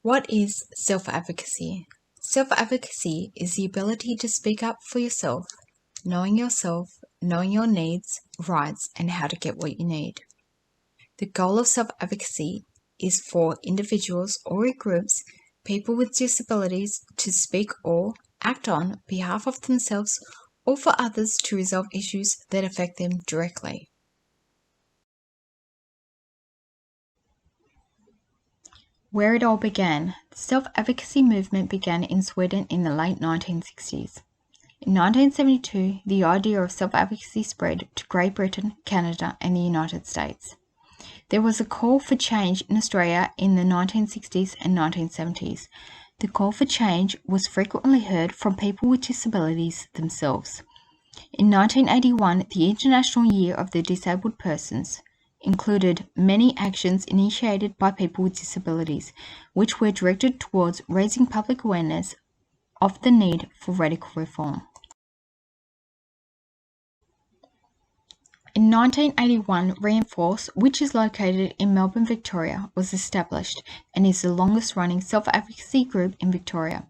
What is self-advocacy? Self-advocacy is the ability to speak up for yourself, knowing your needs, rights, and how to get what you need. The goal of self-advocacy is for individuals or groups, people with disabilities, to speak or act on behalf of themselves or for others to resolve issues that affect them directly. Where it all began, the self-advocacy movement began in Sweden in the late 1960s. In 1972, the idea of self-advocacy spread to Great Britain, Canada, and the United States. There was a call for change in Australia in the 1960s and 1970s. The call for change was frequently heard from people with disabilities themselves. In 1981, the International Year of the Disabled Persons included many actions initiated by people with disabilities, which were directed towards raising public awareness of the need for radical reform. In 1981, Reinforce, which is located in Melbourne, Victoria, was established and is the longest-running self-advocacy group in Victoria.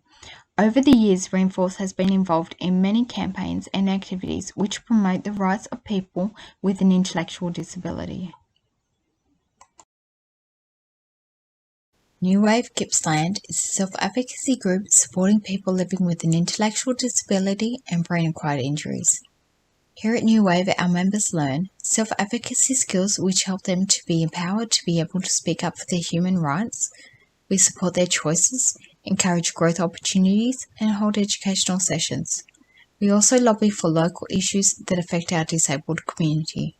Over the years, Reinforce has been involved in many campaigns and activities which promote the rights of people with an intellectual disability. New Wave Gippsland is a self-advocacy group supporting people living with an intellectual disability and brain-acquired injuries. Here at New Wave, our members learn self-advocacy skills which help them to be empowered to be able to speak up for their human rights. We support their choices, encourage growth opportunities, and hold educational sessions. We also lobby for local issues that affect our disabled community.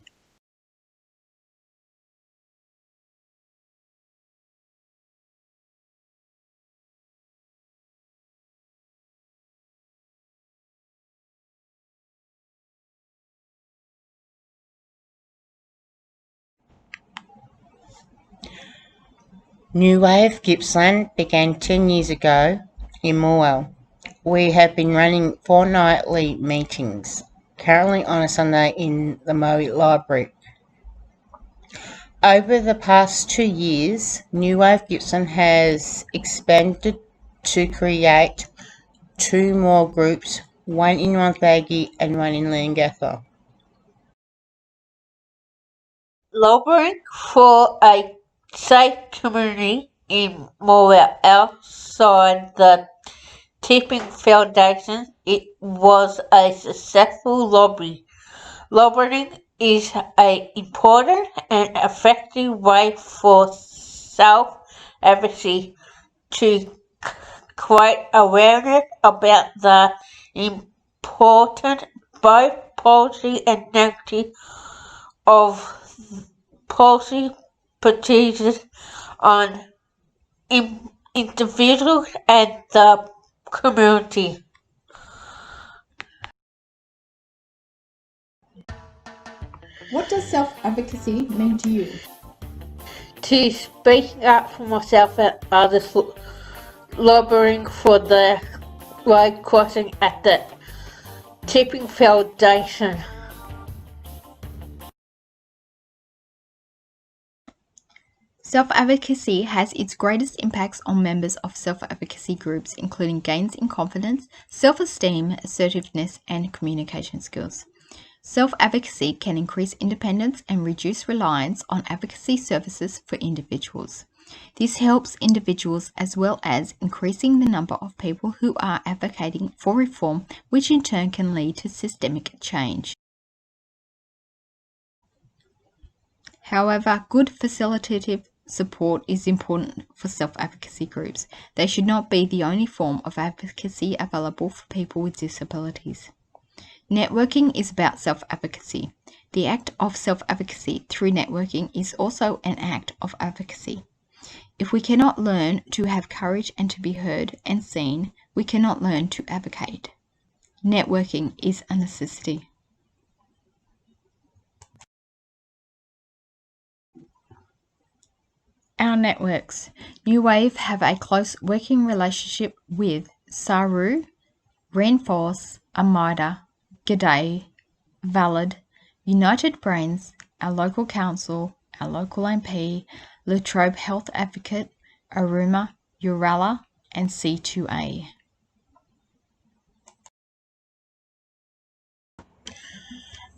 New Wave Gippsland began 10 years ago in Morwell. We have been running fortnightly meetings, currently on a Sunday in the Moe Library. Over the past 2 years, New Wave Gippsland has expanded to create 2 more groups, one in Wonthaggi and one in Leongatha. Lobbying for a safe community in Morwell outside the Tipping Foundation, it was a successful lobby. Lobbying is an important and effective way for self-advocacy to create awareness about the important both policy and negative of policy procedures on individuals and the community. What does self-advocacy mean to you? To speak up for myself and others, lobbying for the road crossing at the Tipping Foundation. Self-advocacy has its greatest impacts on members of self-advocacy groups, including gains in confidence, self-esteem, assertiveness, and communication skills. Self-advocacy can increase independence and reduce reliance on advocacy services for individuals. This helps individuals as well as increasing the number of people who are advocating for reform, which in turn can lead to systemic change. However, good facilitative support is important for self-advocacy groups. They should not be the only form of advocacy available for people with disabilities. Networking is about self-advocacy. The act of self-advocacy through networking is also an act of advocacy. If we cannot learn to have courage and to be heard and seen, we cannot learn to advocate. Networking is a necessity. Our networks. New Wave have a close working relationship with Saru, Reinforce, Amida, G'day, Valid, United Brains, our local council, our local MP, La Trobe Health Advocate, Aruma, Urala, and C2A.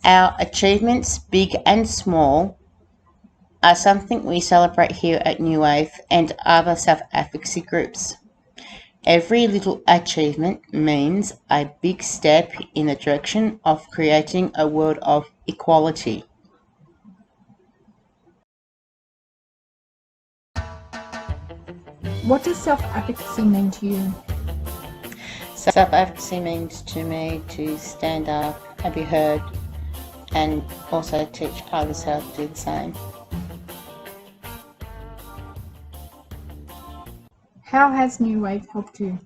Our achievements, big and small, are something we celebrate here at New Wave and other self-advocacy groups. Every little achievement means a big step in the direction of creating a world of equality. What does self-advocacy mean to you? Self-advocacy means to me to stand up and be heard, and also teach others how to do the same. How has New Wave helped you?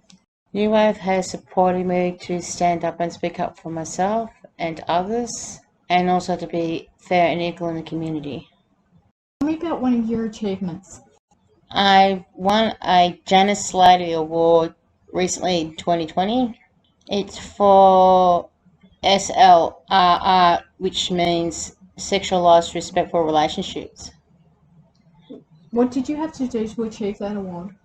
New Wave has supported me to stand up and speak up for myself and others, and also to be fair and equal in the community. Tell me about one of your achievements. I won a Janice Slattery Award recently in 2020. It's for SLRR, which means sexualized respectful relationships. What did you have to do to achieve that award?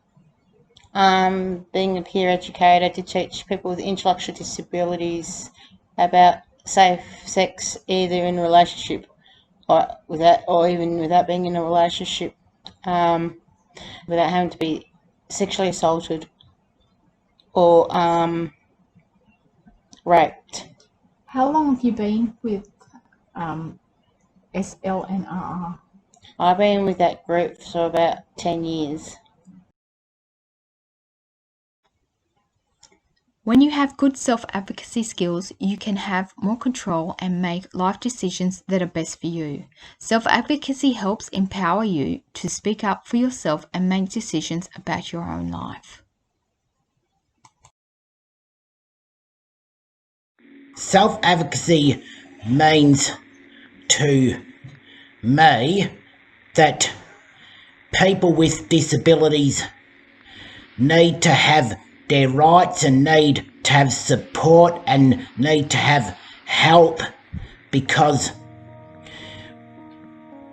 Being a peer educator to teach people with intellectual disabilities about safe sex, either in a relationship or even without being in a relationship, without having to be sexually assaulted or raped. How long have you been with SLNRR? I've been with that group for about 10 years. When you have good self-advocacy skills, you can have more control and make life decisions that are best for you. Self-advocacy helps empower you to speak up for yourself and make decisions about your own life. Self-advocacy means to me that people with disabilities need to have their rights and need to have support and need to have help, because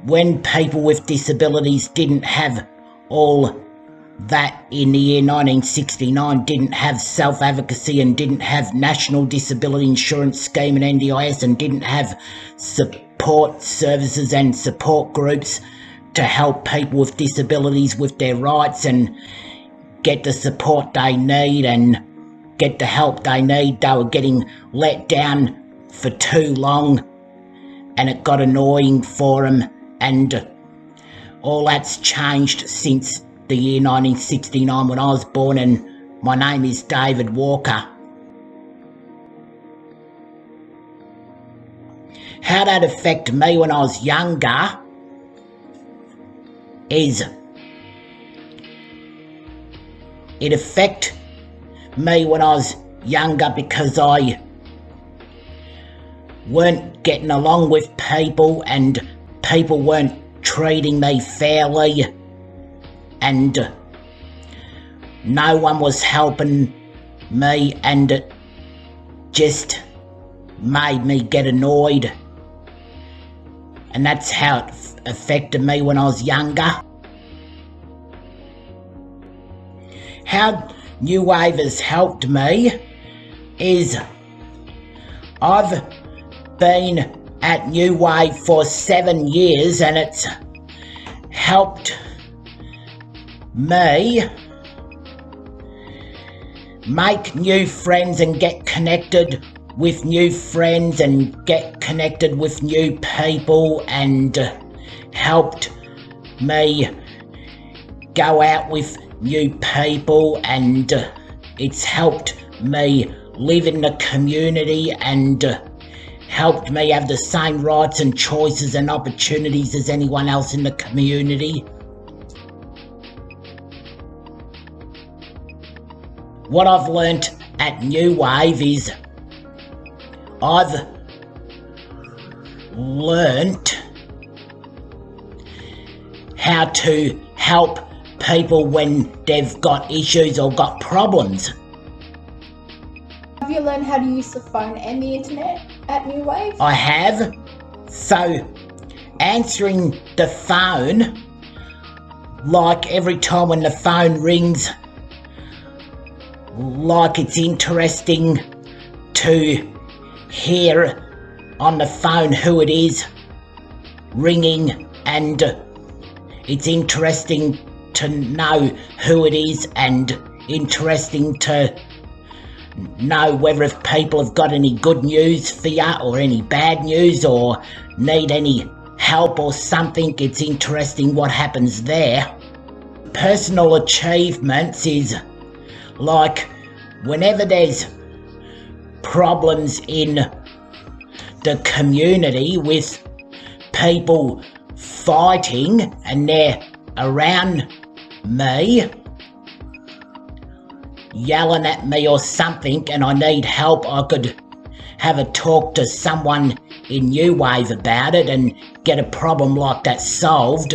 when people with disabilities didn't have all that in the year 1969, didn't have self-advocacy and didn't have National Disability Insurance Scheme and NDIS, and didn't have support services and support groups to help people with disabilities with their rights and get the support they need and get the help they need. They were getting let down for too long, and it got annoying for them, and all that's changed since the year 1969 when I was born, and my name is David Walker. How that affected me when I was younger is it affected me when I was younger because I weren't getting along with people and people weren't treating me fairly and no one was helping me, and it just made me get annoyed, and that's how it affected me when I was younger. How New Wave has helped me is I've been at New Wave for 7 years, and it's helped me make new friends and get connected with new friends and get connected with new people, and helped me go out with new people, and it's helped me live in the community and helped me have the same rights and choices and opportunities as anyone else in the community. What I've learnt at New Wave is I've learnt how to help people when they've got issues or got problems. Have you learned how to use the phone and the internet at New Wave? I have. So, answering the phone, like every time when the phone rings, like it's interesting to hear on the phone who it is ringing, and it's interesting to know who it is, and interesting to know whether if people have got any good news for you or any bad news or need any help or something. It's interesting what happens there. Personal achievements is like whenever there's problems in the community with people fighting and they're around me yelling at me or something and I need help, I could have a talk to someone in New Wave about it and get a problem like that solved.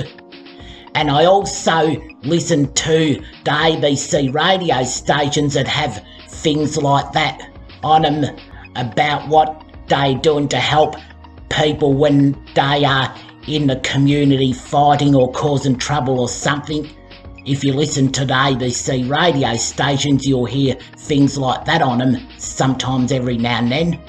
And I also listen to the ABC radio stations that have things like that on them about what they're doing to help people when they are in the community fighting or causing trouble or something. If you listen to the ABC radio stations, you'll hear things like that on them sometimes every now and then.